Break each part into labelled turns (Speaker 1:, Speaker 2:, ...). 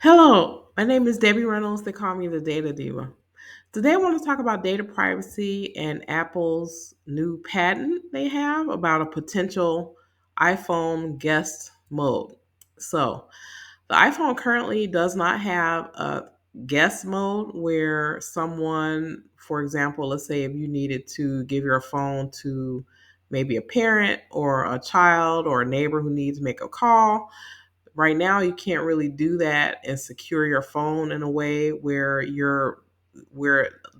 Speaker 1: Hello, my name is Debbie Reynolds. They call me the Data Diva. Today I want to talk about data privacy and Apple's new patent they have about a potential iPhone guest mode. So, the iPhone currently does not have a guest mode where someone, for example, let's say if you needed to give your phone to maybe a parent or a child or a neighbor who needs to make a call. Right now you can't really do that and secure your phone in a way where the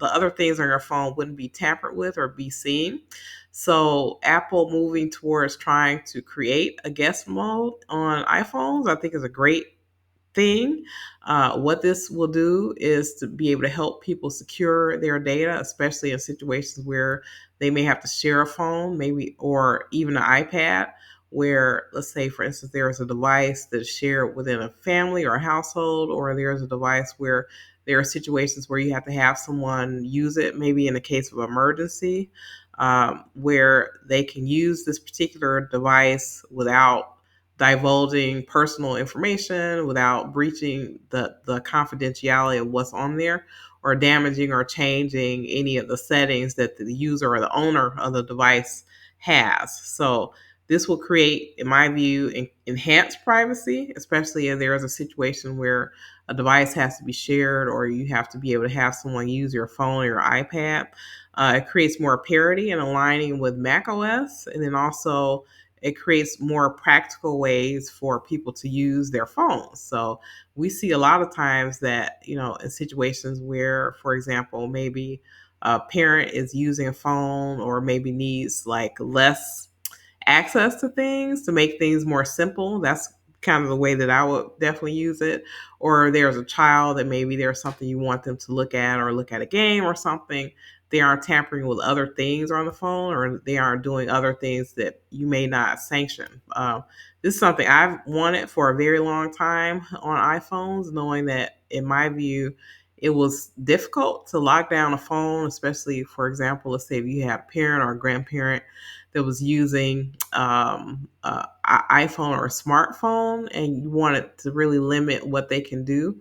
Speaker 1: other things on your phone wouldn't be tampered with or be seen. So Apple moving towards trying to create a guest mode on iPhones, I think is a great thing. What this will do is to be able to help people secure their data, especially in situations where they may have to share a phone, maybe, or even an iPad. Where, let's say, for instance, there is a device that's shared within a family or a household, or there's a device where there are situations where you have to have someone use it, maybe in a case of emergency, where they can use this particular device without divulging personal information, without breaching the confidentiality of what's on there, or damaging or changing any of the settings that the user or the owner of the device has. So this will create, in my view, enhanced privacy, especially if there is a situation where a device has to be shared or you have to be able to have someone use your phone or your iPad. It creates more parity and aligning with macOS, and then also it creates more practical ways for people to use their phones. So we see a lot of times that, in situations where, for example, maybe a parent is using a phone or maybe needs like less access to things to make things more simple. That's kind of the way that I would definitely use it. Or there's a child that maybe there's something you want them to look at or look at a game or something. They aren't tampering with other things on the phone or they aren't doing other things that you may not sanction. This is something I've wanted for a very long time on iPhones, knowing that, in my view, it was difficult to lock down a phone, especially, for example, let's say if you had a parent or a grandparent that was using iPhone or a smartphone, and you wanted to really limit what they can do.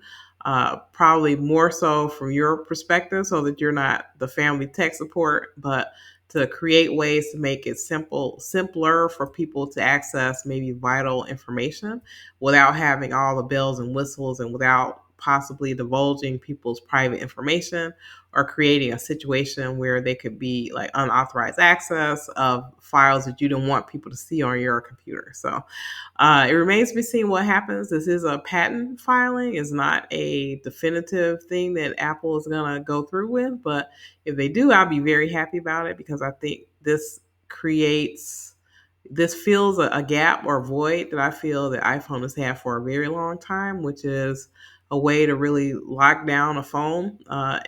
Speaker 1: Probably more so from your perspective, so that you're not the family tech support, but to create ways to make it simpler for people to access maybe vital information without having all the bells and whistles and without possibly divulging people's private information or creating a situation where they could be like unauthorized access of files that you don't want people to see on your computer. So it remains to be seen what happens. This is a patent filing, is not a definitive thing that Apple is going to go through with. But if they do, I'll be very happy about it because I think this fills a gap or void that I feel that iPhone has had for a very long time, which is a way to really lock down a phone,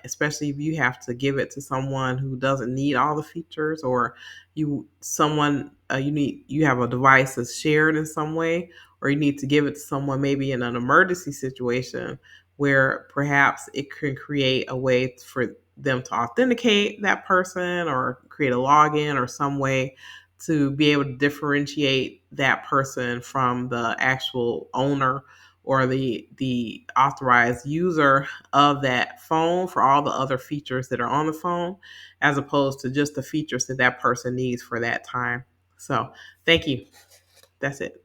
Speaker 1: especially if you have to give it to someone who doesn't need all the features, or you have a device that's shared in some way, or you need to give it to someone maybe in an emergency situation where perhaps it can create a way for them to authenticate that person or create a login or some way to be able to differentiate that person from the actual owner or the authorized user of that phone for all the other features that are on the phone, as opposed to just the features that that person needs for that time. So thank you. That's it.